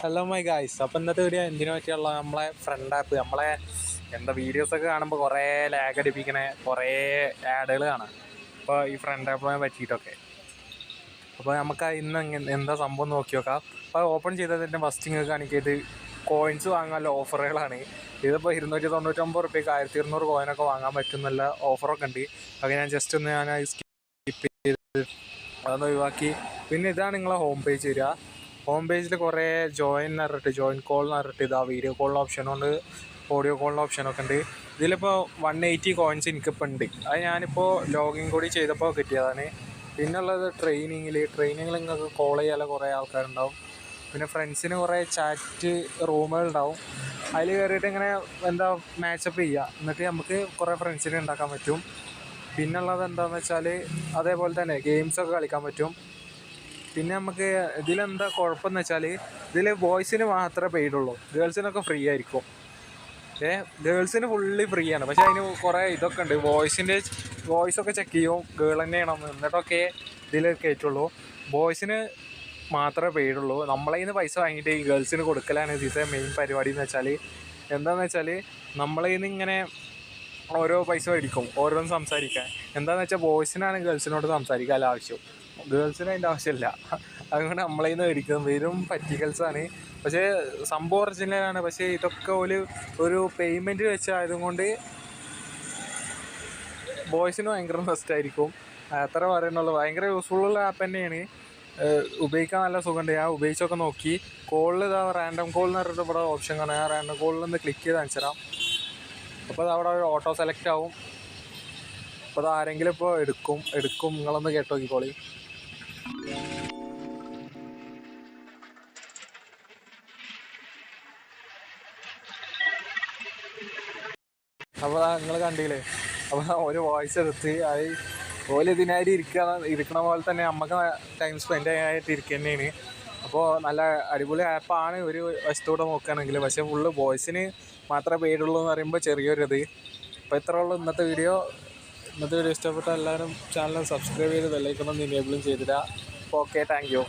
Hello my guys. അപ്പോൾ ഇന്നത്തെ video എന്തിനു പറ്റിയുള്ള നമ്മളെ ഫ്രണ്ട് ആപ്പ്, നമ്മളെ വീഡിയോസൊക്കെ കാണുമ്പോൾ കുറേ ലാഗ് അടിപ്പിക്കണ കുറേ ആഡുകൾ കാണാം. അപ്പോൾ ഈ ഫ്രണ്ട് ആപ്പിനെ പറ്റിയിട്ടൊക്കെ അപ്പോൾ നമുക്ക് ഇന്ന് എന്താ സംഭവം നോക്കി നോക്കാം. അപ്പോൾ ഓപ്പൺ ചെയ്തതിൻ്റെ ഫസ്റ്റ് നിങ്ങൾക്ക് കാണിക്കിയത് കോയിൻസ് വാങ്ങാനുള്ള ഓഫറുകളാണ്. ഇതിപ്പോൾ 299 റുപ്യക്ക് 1200 കോയിനൊക്കെ വാങ്ങാൻ പറ്റുന്നുള്ള ഓഫറൊക്കെ ഉണ്ട്. അപ്പോൾ ഞാൻ ജസ്റ്റ് ഒന്ന് സ്കിപ്പ് ചെയ്ത് അതൊന്ന് ഒഴിവാക്കി. പിന്നെ ഇതാണ് നിങ്ങളെ ഹോം പേജ് വരിക. ഹോം പേജിൽ കുറേ ജോയിൻ കോൾ എന്ന് പറഞ്ഞിട്ട് ഇതാ വീഡിയോ കോളിൻ്റെ ഓപ്ഷനുണ്ട്, ഓഡിയോ കോളിൻ്റെ ഓപ്ഷനൊക്കെ ഉണ്ട്. ഇതിലിപ്പോൾ 180 കോയിൻസ് എനിക്കിപ്പോൾ ഉണ്ട്. അത് ഞാനിപ്പോൾ ലോഗിൻ കൂടി ചെയ്തപ്പോൾ കിട്ടിയതാണ്. പിന്നുള്ളത് ട്രെയിനിങ്ങിൽ നിങ്ങൾക്ക് കോൾ ചെയ്യാനുള്ള കുറേ ആൾക്കാരുണ്ടാവും. പിന്നെ ഫ്രണ്ട്സിന് കുറേ ചാറ്റ് റൂമുകളുണ്ടാവും. അതിൽ കയറിയിട്ട് ഇങ്ങനെ മാച്ചപ്പ് ചെയ്യുക, എന്നിട്ട് നമുക്ക് കുറേ ഫ്രണ്ട്സിനെ ഉണ്ടാക്കാൻ പറ്റും. പിന്നുള്ളത് എന്താണെന്ന് വെച്ചാൽ അതേപോലെ തന്നെ ഗെയിംസൊക്കെ കളിക്കാൻ പറ്റും. പിന്നെ നമുക്ക് ഇതിലെന്താ കുഴപ്പമെന്ന് വെച്ചാൽ ഇതിൽ ബോയ്സിന് മാത്രമേ പെയ്ഡുള്ളൂ, ഗേൾസിനൊക്കെ ഫ്രീ ആയിരിക്കും. ഗേൾസിന് ഫുള്ളി ഫ്രീ ആണ്. പക്ഷേ അതിന് കുറേ ഇതൊക്കെ ഉണ്ട്. വോയിസൊക്കെ ചെക്ക് ചെയ്യും, ഗേൾ തന്നെയാണോ എന്നിട്ടൊക്കെ ഇതിൽ കയറ്റുള്ളൂ. ബോയ്സിന് മാത്രമേ പെയ്ഡുള്ളൂ. നമ്മളെ നിന്ന് പൈസ വാങ്ങിയിട്ട് ഈ ഗേൾസിന് കൊടുക്കലാണ് ഇതിൻ്റെ മെയിൻ പരിപാടി എന്ന് വെച്ചാൽ. എന്താണെന്ന് വെച്ചാൽ നമ്മളെ നിന്ന് ഇങ്ങനെ ഓരോ പൈസ മേടിക്കും ഓരോന്ന് സംസാരിക്കാൻ. എന്താണെന്ന് വെച്ചാൽ ബോയ്സിനാണ് ഗേൾസിനോട് സംസാരിക്കാൻ ആവശ്യം, ഗേൾസിന് അതിൻ്റെ ആവശ്യമില്ല. അതുകൊണ്ട് നമ്മളെ നിന്ന് മേടിക്കും. വെറും പറ്റിക്കൽസാണ്. പക്ഷേ സംഭവം ഒറിജിനലാണ്. പക്ഷേ ഇതൊക്കെ ഒരു പേയ്മെൻറ്റ് വെച്ചായതും കൊണ്ട് ബോയ്സിന് ഭയങ്കര നഷ്ടമായിരിക്കും. അത്ര പറയുന്നുള്ളൂ. ഭയങ്കര യൂസ്ഫുള്ളുള്ള ആപ്പ് തന്നെയാണ്, ഉപയോഗിക്കാൻ നല്ല സുഖമുണ്ട്. ഞാൻ ഉപയോഗിച്ചൊക്കെ നോക്കി. കോളിൽ ഇതാ റാൻഡം കോൾ എന്ന് പറഞ്ഞിട്ട് ഇവിടെ ഓപ്ഷൻ കാണാം. ആ റാൻഡം കോളിൽ നിന്ന് ക്ലിക്ക് ചെയ്ത് കാണിച്ചു തരാം. അപ്പോൾ അത് അവിടെ ഓട്ടോ സെലക്ട് ആവും. അപ്പോൾ അത് ആരെങ്കിലും ഇപ്പോൾ എടുക്കും. നിങ്ങളൊന്ന് കേട്ട് നോക്കിക്കോളി. അപ്പോൾ നിങ്ങൾ കണ്ടില്ലേ, അപ്പോൾ ഒരു വോയിസ് എടുത്ത് അത് ഇതിനായിട്ട് ഇരിക്കണ പോലെ തന്നെ നമുക്ക് ടൈം സ്പെൻഡ് ആയിട്ട് ഇരിക്കുക തന്നെയാണ്. അപ്പോൾ നല്ല അടിപൊളി ആപ്പാണ് ഒരു വശത്തൂടെ നോക്കുകയാണെങ്കിൽ. പക്ഷേ ഫുള്ള് ബോയ്സിന് മാത്രമേ പെയ്ഡുള്ളൂ എന്ന് പറയുമ്പോൾ ചെറിയൊരിത്. അപ്പോൾ ഇത്ര ഉള്ളൂ ഇന്നത്തെ വീഡിയോ ഇഷ്ടപ്പെട്ട എല്ലാവരും ചാനൽ സബ്സ്ക്രൈബ് ചെയ്ത് ബെല്ലൈക്കൺ ഒന്ന് എനേബിളും ചെയ്തിടുക. അപ്പോൾ ഓക്കെ, താങ്ക് യു.